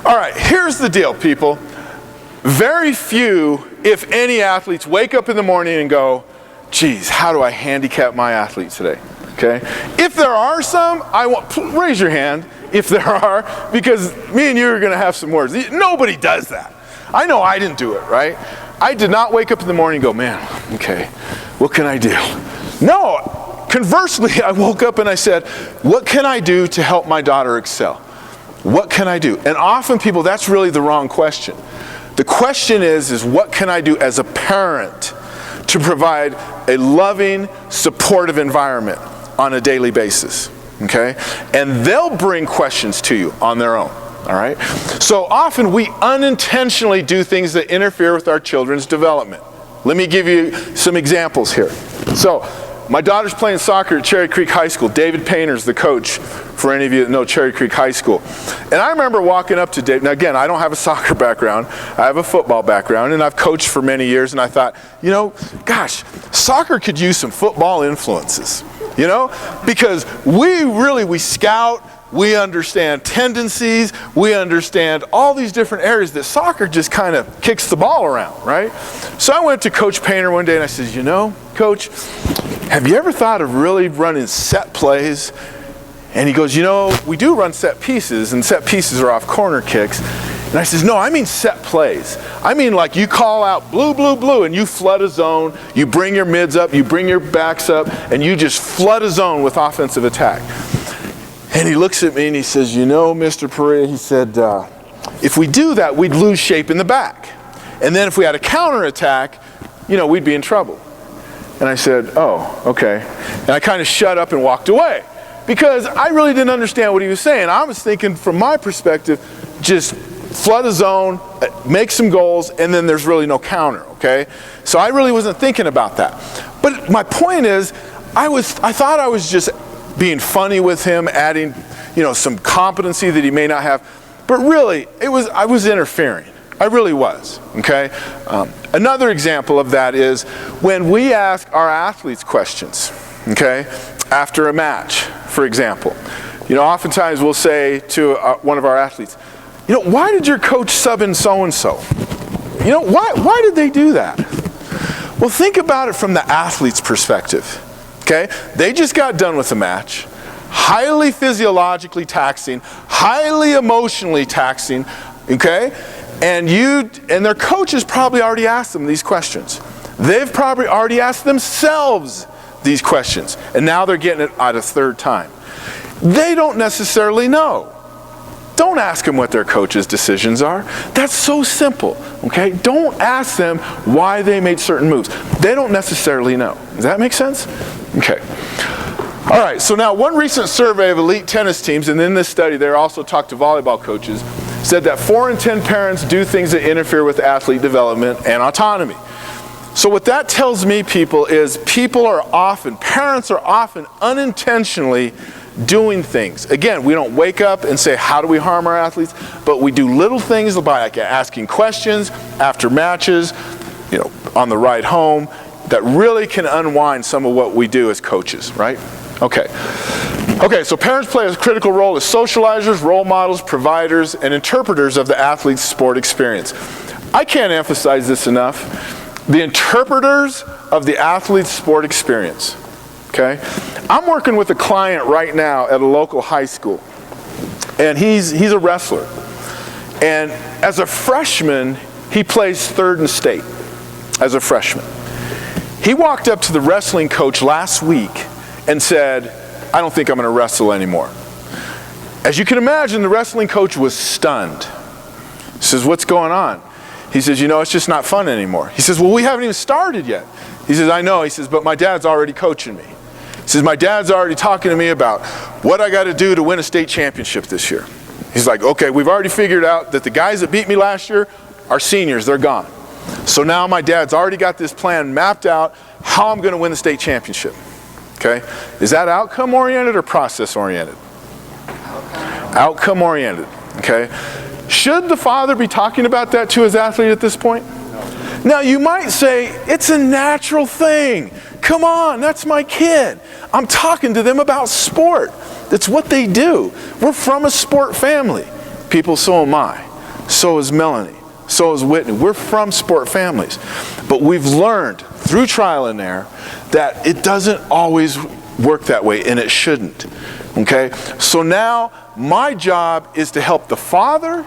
All right, here's the deal, people. Very few, if any, athletes wake up in the morning and go, geez, how do I handicap my athlete today? Okay? If there are some, raise your hand if there are, because me and you are going to have some words. Nobody does that. I know I didn't do it, right? I did not wake up in the morning and go, man, okay, what can I do? No, conversely, I woke up and I said, what can I do to help my daughter excel? What can I do? And often people, that's really the wrong question. The question is what can I do as a parent to provide a loving, supportive environment on a daily basis, okay? And they'll bring questions to you on their own, all right? So often we unintentionally do things that interfere with our children's development. Let me give you some examples here. So, my daughter's playing soccer at Cherry Creek High School. David Painter's the coach, for any of you that know Cherry Creek High School. And I remember walking up to Dave. Now again, I don't have a soccer background. I have a football background, and I've coached for many years, and I thought, you know, gosh, soccer could use some football influences, you know? Because we scout, we understand tendencies, we understand all these different areas that soccer just kind of kicks the ball around, right? So I went to Coach Painter one day and I said, you know, Coach, have you ever thought of really running set plays? And he goes, you know, we do run set pieces, and set pieces are off corner kicks. And I says, no, I mean set plays. I mean like you call out blue, blue, blue, and you flood a zone, you bring your mids up, you bring your backs up, and you just flood a zone with offensive attack. And he looks at me and he says, you know, Mr. Perea, he said, if we do that, we'd lose shape in the back. And then if we had a counterattack, you know, we'd be in trouble. And I said, oh, okay. And I kind of shut up and walked away because I really didn't understand what he was saying. I was thinking, from my perspective, just flood a zone, make some goals, and then there's really no counter, okay? So I really wasn't thinking about that. But my point is, I thought I was just being funny with him, adding, you know, some competency that he may not have. But really, I was interfering. I really was, okay? Another example of that is when we ask our athletes questions, okay? After a match, for example. You know, oftentimes we'll say to one of our athletes, you know, why did your coach sub in so-and-so? You know, why did they do that? Well, think about it from the athlete's perspective, okay? They just got done with a match, highly physiologically taxing, highly emotionally taxing, okay? And their coaches probably already asked them these questions. They've probably already asked themselves these questions. And now they're getting it out a third time. They don't necessarily know. Don't ask them what their coach's decisions are. That's so simple, okay? Don't ask them why they made certain moves. They don't necessarily know. Does that make sense? Okay. All right, so now one recent survey of elite tennis teams, and in this study they also talked to volleyball coaches, said that 4 in 10 parents do things that interfere with athlete development and autonomy. So what that tells me, people, is parents are often unintentionally doing things. Again, we don't wake up and say, how do we harm our athletes? But we do little things like asking questions after matches, you know, on the ride home, that really can unwind some of what we do as coaches, right? Okay, so parents play a critical role as socializers, role models, providers, and interpreters of the athlete's sport experience. I can't emphasize this enough. The interpreters of the athlete's sport experience, okay? I'm working with a client right now at a local high school, and he's a wrestler. And as a freshman, he plays third in state as a freshman. He walked up to the wrestling coach last week and said, I don't think I'm going to wrestle anymore. As you can imagine, the wrestling coach was stunned. He says, what's going on? He says, you know, it's just not fun anymore. He says, well, we haven't even started yet. He says, I know. He says, but my dad's already coaching me. He says, my dad's already talking to me about what I got to do to win a state championship this year. He's like, okay, we've already figured out that the guys that beat me last year are seniors. They're gone. So now my dad's already got this plan mapped out how I'm going to win the state championship. Okay? Is that outcome oriented or process oriented? Outcome oriented. Okay? Should the father be talking about that to his athlete at this point? No. Now you might say, it's a natural thing. Come on, that's my kid. I'm talking to them about sport. That's what they do. We're from a sport family. People, so am I. So is Melanie. So is Whitney. We're from sport families. But we've learned through trial and error that it doesn't always work that way, and it shouldn't. Okay? So now my job is to help the father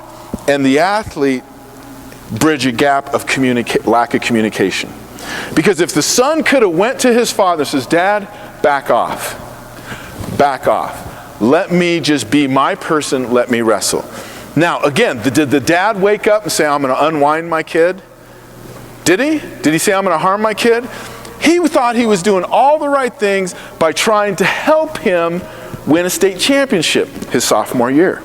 and the athlete bridge a gap of lack of communication. Because if the son could have went to his father and says, Dad, back off. Back off. Let me just be my person. Let me wrestle. Now, again, did the dad wake up and say, I'm going to unwind my kid? Did he? Did he say, I'm going to harm my kid? He thought he was doing all the right things by trying to help him win a state championship his sophomore year.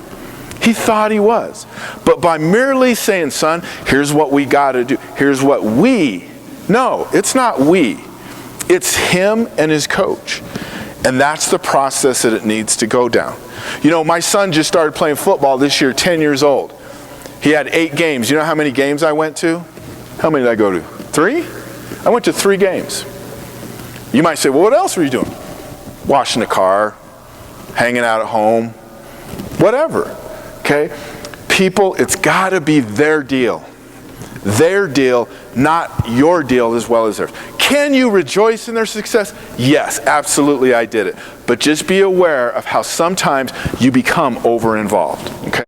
He thought he was. But by merely saying, son, here's what we got to do. Here's what we. No, it's not we. It's him and his coach. And that's the process that it needs to go down. You know, my son just started playing football this year, 10 years old. He had 8 games. You know how many games I went to? How many did I go to? 3? I went to 3 games. You might say, well, what else were you doing? Washing the car, hanging out at home, whatever. Okay? People, it's got to be their deal. Their deal, not your deal as well as theirs. Can you rejoice in their success? Yes, absolutely I did it. But just be aware of how sometimes you become over-involved. Okay?